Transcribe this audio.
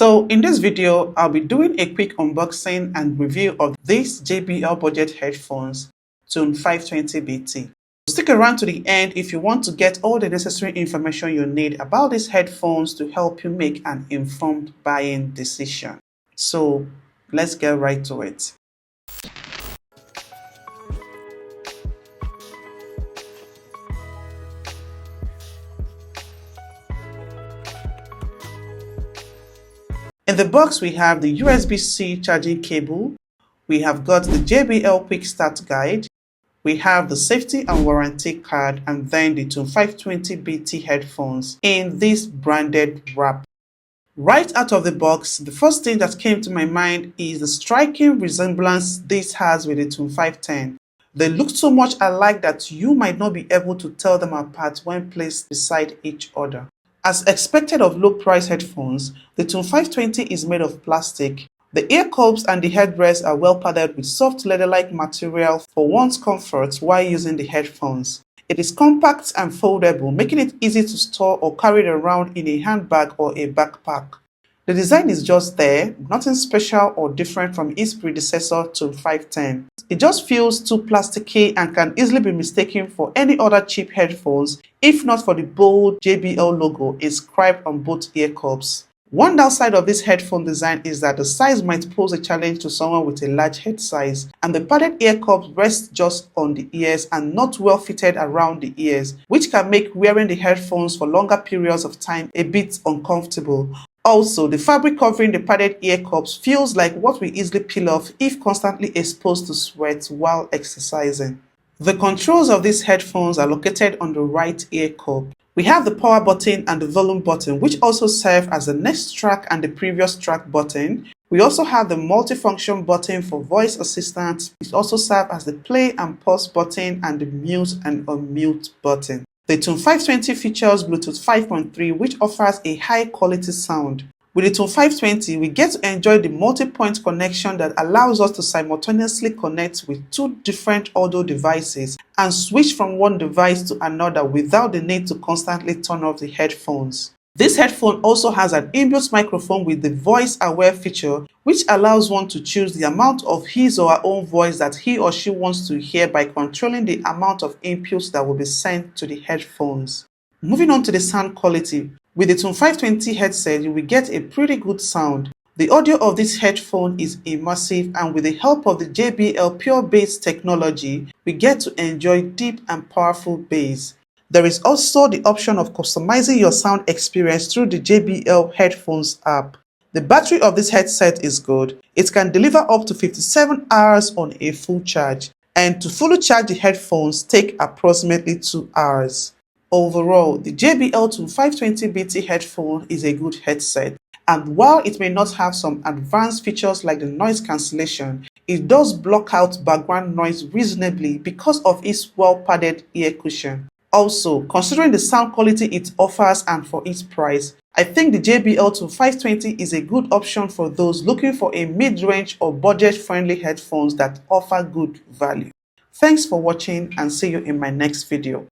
So in this video, I'll be doing a quick unboxing and review of these JBL budget headphones Tune 520BT. Stick around to the end if you want to get all the necessary information you need about these headphones to help you make an informed buying decision. So let's get right to it. In the box, we have the USB-C charging cable, we have got the JBL Quick Start Guide, we have the safety and warranty card, and then the Tune 520BT headphones in this branded wrap. Right out of the box, the first thing that came to my mind is the striking resemblance this has with the Tune 510. They look so much alike that you might not be able to tell them apart when placed beside each other. As expected of low-price headphones, the Tune 520 is made of plastic. The ear cups and the headrest are well padded with soft leather-like material for one's comfort while using the headphones. It is compact and foldable, making it easy to store or carry it around in a handbag or a backpack. The design is just there, nothing special or different from its predecessor Tune 510. It just feels too plasticky and can easily be mistaken for any other cheap headphones if not for the bold JBL logo inscribed on both ear cups. One downside of this headphone design is that the size might pose a challenge to someone with a large head size, and the padded ear cups rest just on the ears and not well fitted around the ears, which can make wearing the headphones for longer periods of time a bit uncomfortable. Also, the fabric covering the padded ear cups feels like what we easily peel off if constantly exposed to sweat while exercising. The controls of these headphones are located on the right ear cup. We have the power button and the volume button, which also serve as the next track and the previous track button. We also have the multifunction button for voice assistant. It also serves as the play and pause button and the mute and unmute button. The Tune 520 features Bluetooth 5.3, which offers a high quality sound. With the Tune 520, we get to enjoy the multi-point connection that allows us to simultaneously connect with two different audio devices and switch from one device to another without the need to constantly turn off the headphones. This headphone also has an inbuilt microphone with the voice aware feature, which allows one to choose the amount of his or her own voice that he or she wants to hear by controlling the amount of inputs that will be sent to the headphones. Moving on to the sound quality. With the Tune 520 headset, you will get a pretty good sound. The audio of this headphone is immersive, and with the help of the JBL Pure Bass technology, we get to enjoy deep and powerful bass. There is also the option of customizing your sound experience through the JBL Headphones app. The battery of this headset is good. It can deliver up to 57 hours on a full charge, and to fully charge the headphones take approximately 2 hours. Overall, the JBL Tune 520BT headphone is a good headset, and while it may not have some advanced features like the noise cancellation, it does block out background noise reasonably because of its well-padded ear cushion. Also, considering the sound quality it offers and for its price, I think the JBL Tune 520 is a good option for those looking for a mid-range or budget-friendly headphones that offer good value. Thanks for watching, and see you in my next video.